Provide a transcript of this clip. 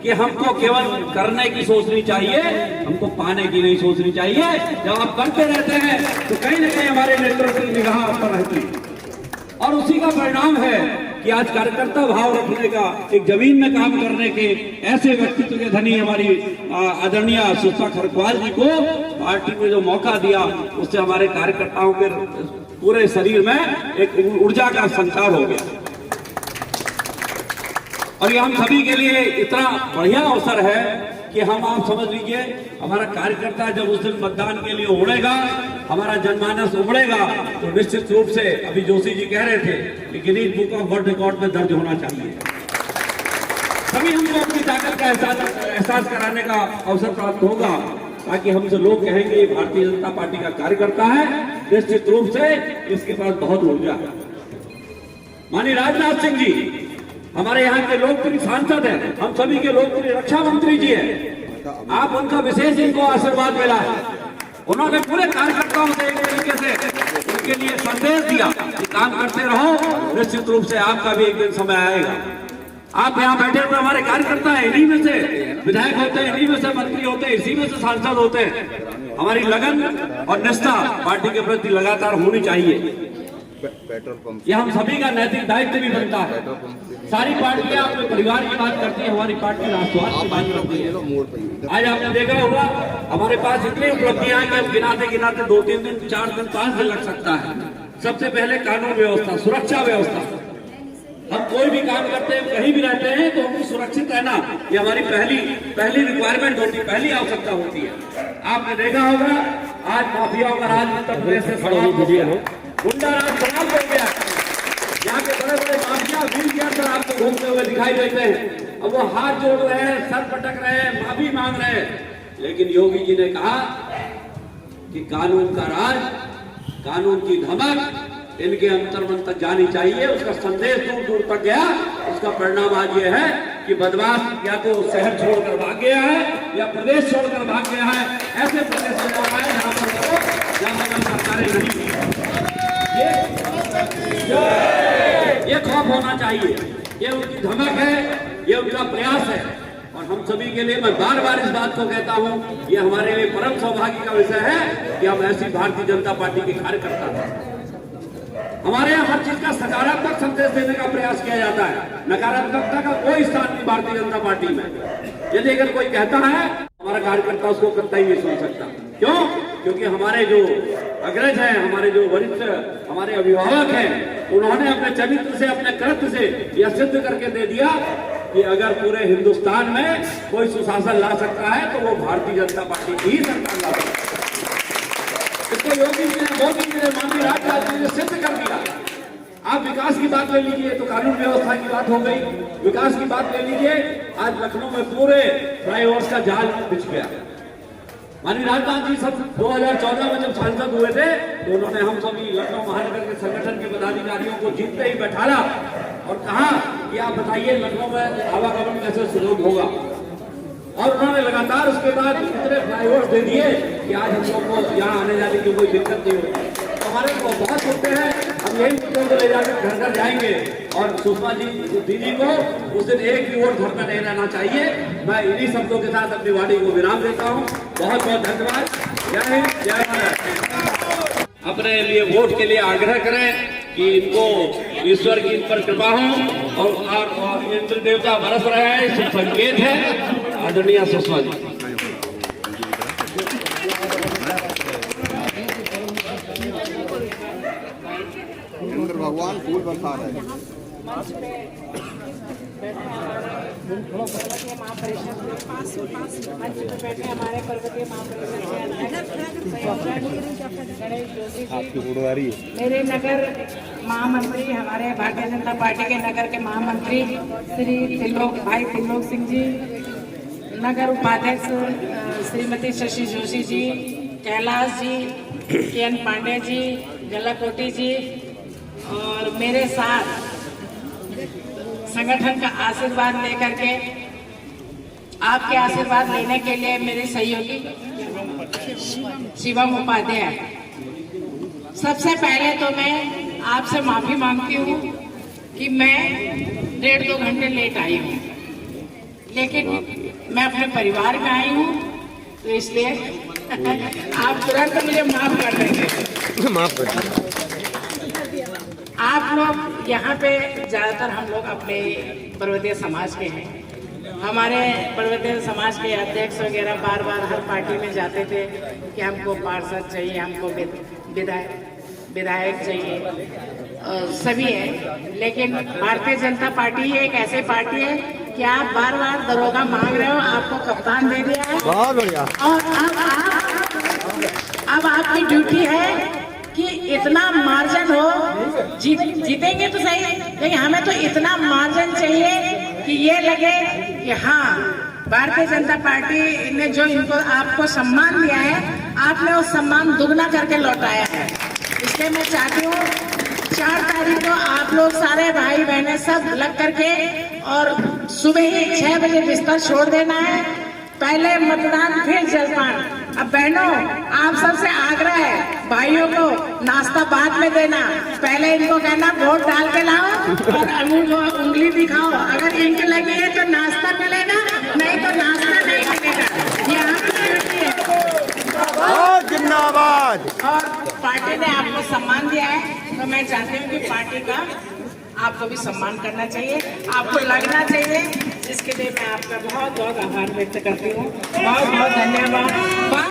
कि हमको केवल करने की सोचनी चाहिए, हमको पाने की नहीं सोचनी चाहिए। जब आप करते रहते हैं तो कहीं ना कहीं हमारे नेतृत्व की निगाह आप पर रहती है और उसी का परिणाम है कि आज कार्यकर्ता भाव रखने का, एक जमीन में काम करने के ऐसे व्यक्तित्व के धनी हमारी आदरणीय सुषमा खरकवाल जी को पार्टी में जो मौका दिया, उससे हमारे कार्यकर्ताओं के पूरे शरीर में एक ऊर्जा का संचार हो गया और ये हम सभी के लिए इतना बढ़िया अवसर है कि हम आप समझ लीजिए, हमारा कार्यकर्ता जब उस दिन मतदान के लिए उमड़ेगा, हमारा जनमानस उमड़ेगा, तो निश्चित रूप से अभी जोशी जी कह रहे थे कि Guinness book of world record में दर्ज होना चाहिए। तभी हमको अपनी ताकत का एहसास कराने का अवसर प्राप्त होगा, ताकि हमसे लोग कहेंगे भारतीय जनता पार्टी का कार्यकर्ता है, निश्चित रूप से इसके पास बहुत ऊर्जा है। माननीय राजनाथ सिंह जी हमारे यहाँ के लोकप्रिय सांसद हैं, हम सभी के लोकप्रिय रक्षा मंत्री जी हैं। आप उनका विशेष इनको आशीर्वाद मिला है। उन्होंने पूरे कार्यकर्ताओं से एक तरीके से उनके लिए संदेश दिया कि काम करते रहो, निश्चित रूप से आपका भी एक दिन समय आएगा। आप यहाँ बैठे हुए हमारे कार्यकर्ता हैं, इन्हीं में से विधायक होते हैं, इन्हीं में से मंत्री होते हैं, इसी में से सांसद होते हैं। हमारी लगन और निष्ठा पार्टी के प्रति लगातार होनी चाहिए। पेट्रोल पंप, ये हम सभी का नैतिक दायित्व भी बनता है। सारी पार्टियां अपने परिवार की बात करती है, हमारी पार्टी राष्ट्रवाद की बात करती है। आज आपने देखा होगा हमारे पास इतनी उपलब्धियां हैं कि हम गिनाते गिनाते 2-3 दिन, 4 दिन, 5 दिन लग सकता है। सबसे पहले कानून व्यवस्था, सुरक्षा व्यवस्था। हम कोई भी काम करते हैं, कहीं भी रहते हैं तो हमको सुरक्षित रहना, ये हमारी पहली रिक्वायरमेंट होती है, पहली आवश्यकता होती है। आपने देखा होगा आज माफियाओं का राज उत्तर प्रदेश से समाप्त हो गया, गुंडा राज समाप्त हो गया। यहाँ के बड़े बड़े माफिया व्हील चेयर पर आपको घूमते हुए दिखाई देते हैं। अब वो हाथ जोड़ रहे हैं, सर पटक रहे हैं, माफी मांग रहे हैं। लेकिन योगी जी ने कहा कि कानून का राज, कानून की धमक इनके अंतर्मन तक जानी चाहिए। उसका संदेश दूर दूर तक गया। उसका परिणाम आज ये है कि बदमाश या तो शहर छोड़कर भाग गया है या प्रदेश छोड़कर भाग गया है। ऐसे प्रदेश में जहाँ पर सरकारें नहीं, ये खौफ होना चाहिए, ये उनकी धमक है, ये उनका प्रयास है। और हम सभी के लिए मैं बार बार इस बात को कहता हूँ, ये हमारे लिए परम सौभाग्य का विषय है कि हम ऐसी भारतीय जनता पार्टी के कार्यकर्ता हैं। हमारे यहाँ हर चीज का सकारात्मक संदेश देने का प्रयास किया जाता है, नकारात्मकता का कोई स्थान नहीं भारतीय जनता पार्टी में। यदि अगर कोई कहता है, हमारा कार्यकर्ता उसको कतई नहीं सुन सकता। क्यों? क्योंकि हमारे जो अग्रज हैं, हमारे जो वरिष्ठ, हमारे अभिभावक हैं, उन्होंने अपने चरित्र से, अपने कृत्य से यह सिद्ध करके दे दिया कि अगर पूरे हिंदुस्तान में कोई सुशासन ला सकता है तो वो भारतीय जनता पार्टी की ही सरकार ला सकता है। इसको योगी जी ने, मोदी जी ने, माननीय राजनाथ जी ने सिद्ध कर दिया। आप विकास की बात ले लीजिए तो कानून व्यवस्था की बात हो गई, विकास की बात ले लीजिए, आज लखनऊ में पूरे फ्लाईओवर्स का जाल बिछ गया। माननीय राजनाथ जी सब 2014 में जब सांसद हुए थे तो उन्होंने हम सभी लखनऊ महानगर के संगठन के पदाधिकारियों को जीतते ही बैठाला और कहा कि आप बताइए लखनऊ में आवागमन कैसे सुलभ होगा। और उन्होंने लगातार उसके बाद इतने फ्लाईओवर दे दिए कि आज हम लोग को यहाँ आने जाने की कोई दिक्कत नहीं होती। हमारे को बहुत मुद्दे हैं, हम यही मुद्दों को ले जाकर घर घर जाएंगे और सुषमा जी दीदी को उस दिन एक भी वोट घर में नहीं रहना चाहिए। मैं इन्हीं शब्दों के साथ अपनी वाणी को विराम देता हूँ। बहुत बहुत धन्यवाद। जय हिंद, जय भारत। अपने लिए वोट के लिए आग्रह करें कि इनको ईश्वर की इन पर कृपा हो और इंद्र देवता बरस रहे हैं, शुभ संकेत है। आदरणीय सुषमा जी, इंद्र भगवान फूल बरसा रहे हैं। बैठे हमारे पर्वतीय मेरे नगर महामंत्री, हमारे भारतीय जनता पार्टी के नगर के महामंत्री श्री त्रिलोक सिंह जी, नगर उपाध्यक्ष श्रीमती शशि जोशी जी, कैलाश जी, के.एन. पांडे जी, जलाकोटी जी और मेरे साथ संगठन का आशीर्वाद लेकर के, आपके आशीर्वाद लेने के लिए मेरे सहयोगी शिवम उपाध्याय। सबसे पहले तो मैं आपसे माफी मांगती हूँ कि मैं 1.5-2 घंटे लेट आई हूँ। लेकिन मैं अपने परिवार में आई हूँ, तो इसलिए आप तुरंत मुझे माफ कर देंगे। माफ कर। आप लोग यहाँ पे ज़्यादातर हम लोग अपने पर्वतीय समाज के हैं। हमारे पर्वतीय समाज के अध्यक्ष वगैरह बार बार हर पार्टी में जाते थे कि हमको पार्षद चाहिए, हमको विधायक चाहिए, सभी है। लेकिन भारतीय जनता पार्टी एक ऐसी पार्टी है कि आप बार बार दरोगा मांग रहे हो, आपको कप्तान दे दिया है। बहुत बढ़िया। और अब आपकी ड्यूटी है कि इतना मार्जिन हो, जीतेंगे तो सही, लेकिन हमें तो इतना मार्जिन चाहिए कि ये लगे कि हाँ, भारतीय जनता पार्टी ने जो इनको आपको सम्मान दिया है, आपने वो सम्मान दुगना करके लौटाया है। इसलिए मैं चाहती हूँ 4 तारीख को आप लोग सारे भाई बहनें सब लग करके और सुबह ही 6 बजे बिस्तर छोड़ देना है। पहले मतदान फिर जलपान। अब बहनों, आप सबसे आग्रह है, भाइयों को नाश्ता बाद में देना, पहले इनको कहना वोट डाल के लाओ और उंगली दिखाओ। अगर इनके लगी है तो नाश्ता मिलेगा, नहीं तो नाश्ता नहीं मिलेगा। ये आपकी ड्यूटी है। जिंदाबाद। और पार्टी ने आपको सम्मान दिया है, तो मैं चाहती हूँ कि पार्टी का आपको भी सम्मान करना चाहिए, आपको लगना चाहिए, जिसके लिए मैं आपका बहुत बहुत आभार व्यक्त करती हूँ। बहुत बहुत धन्यवाद।